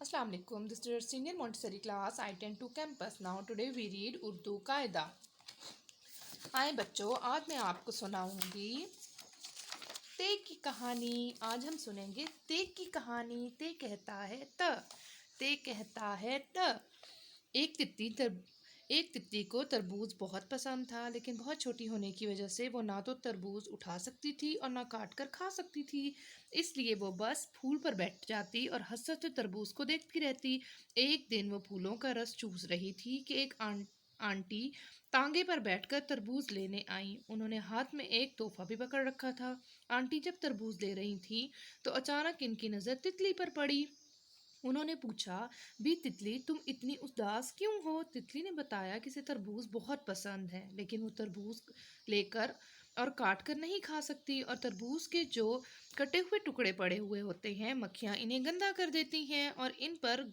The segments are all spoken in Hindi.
Assalamu alaikum. This is your senior Montessori class. I attend to campus. Now today we read Urdu कायदा। आए बच्चों, आज मैं आपको सुनाऊंगी ते की कहानी। आज हम सुनेंगे ते की कहानी। ते कहता है त एक तितली एक तितली को तरबूज बहुत पसंद था, लेकिन बहुत छोटी होने की वजह से वो ना तो तरबूज उठा सकती थी और ना काट कर खा सकती थी। इसलिए वो बस फूल पर बैठ जाती और हंसते तरबूज को देखती रहती। एक दिन वो फूलों का रस चूस रही थी कि एक आंटी तांगे पर बैठकर तरबूज लेने आई। उन्होंने हाथ में एक तोहफा भी पकड़ रखा था। आंटी जब तरबूज ले रही थी तो अचानक इनकी नज़र तितली पर पड़ी। उन्होंने पूछा, बी तितली, तुम इतनी उदास क्यों हो? तितली ने बताया कि इसे तरबूज बहुत पसंद है, लेकिन वो तरबूज लेकर और काट कर नहीं खा सकती, और तरबूज के जो कटे हुए टुकड़े पड़े हुए होते हैं, मक्खियाँ इन्हें गंदा कर देती हैं और इन पर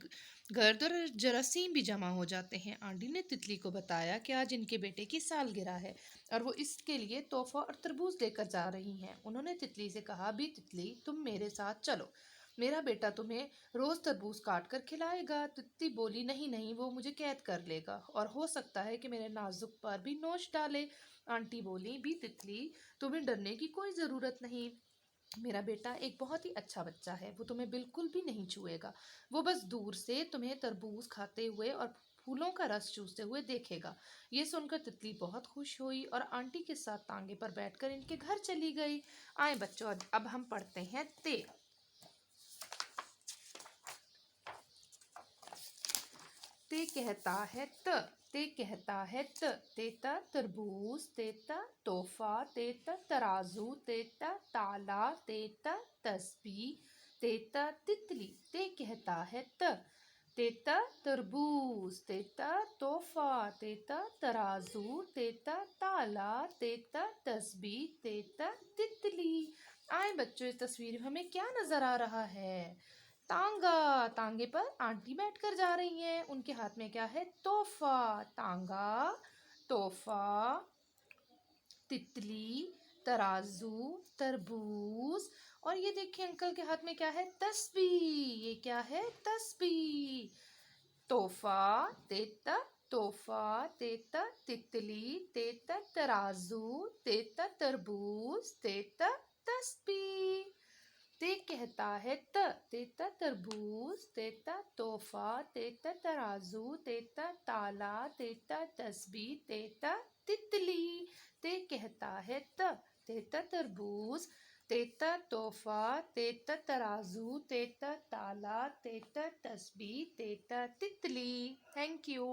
गर्द और जरासीम भी जमा हो जाते हैं। आंटी ने तितली को बताया कि आज इनके बेटे की सालगिरह है और वो इसके लिए तोहफा और तरबूज लेकर जा रही हैं। उन्होंने तितली से कहा, बी तितली, तुम मेरे साथ चलो, मेरा बेटा तुम्हें रोज तरबूज काट कर खिलाएगा। तितली बोली, नहीं नहीं, वो मुझे कैद कर लेगा और हो सकता है कि मेरे नाजुक पर भी नोच डाले। आंटी बोली, बी तितली, तुम्हें डरने की कोई ज़रूरत नहीं, मेरा बेटा एक बहुत ही अच्छा बच्चा है, वो तुम्हें बिल्कुल भी नहीं छुएगा। वो बस दूर से तुम्हें तरबूज खाते हुए और फूलों का रस चूसते हुए देखेगा। ये सुनकर तितली बहुत खुश हुई और आंटी के साथ तांगे पर बैठकर इनके घर चली गई। आए बच्चों, अब हम पढ़ते हैं ते। ते कहता है त ते कहता है त तेता तरबूज, तेता तोहफा, तेता तराजू, तेता ताला, तेता तस्बीह, तेता तितली। ते कहता है त तेता तरबूज, तेता तोहफा, तेता तराजू, तेता ताला, तेता तस्बीह, तेता तितली। आए बच्चों, इस तस्वीर में हमें क्या नजर आ रहा है? तांगा। तांगे पर आंटी बैठकर जा रही हैं। उनके हाथ में क्या है? तोहफा। तांगा, तोहफा, तितली, तराजू, तरबूज, और ये देखिए अंकल के हाथ में क्या है? तस्बीह। ये क्या है? तस्बीह। तोहफा, तेता तोहफा, तेता तितली, तेता तराजू, तेता तरबूज, तेता तस्बीह। ते कहता है त तेता तरबूज, तेता तोहफा, तेता तराजू, तेता ताला, तेता तस्बीह, तेता तितली। ते कहता है त तेता तरबूज, तेता तोहफा, तेता तराजू, तेता ताला, तेता तस्बीह, तेता तितली। Thank you.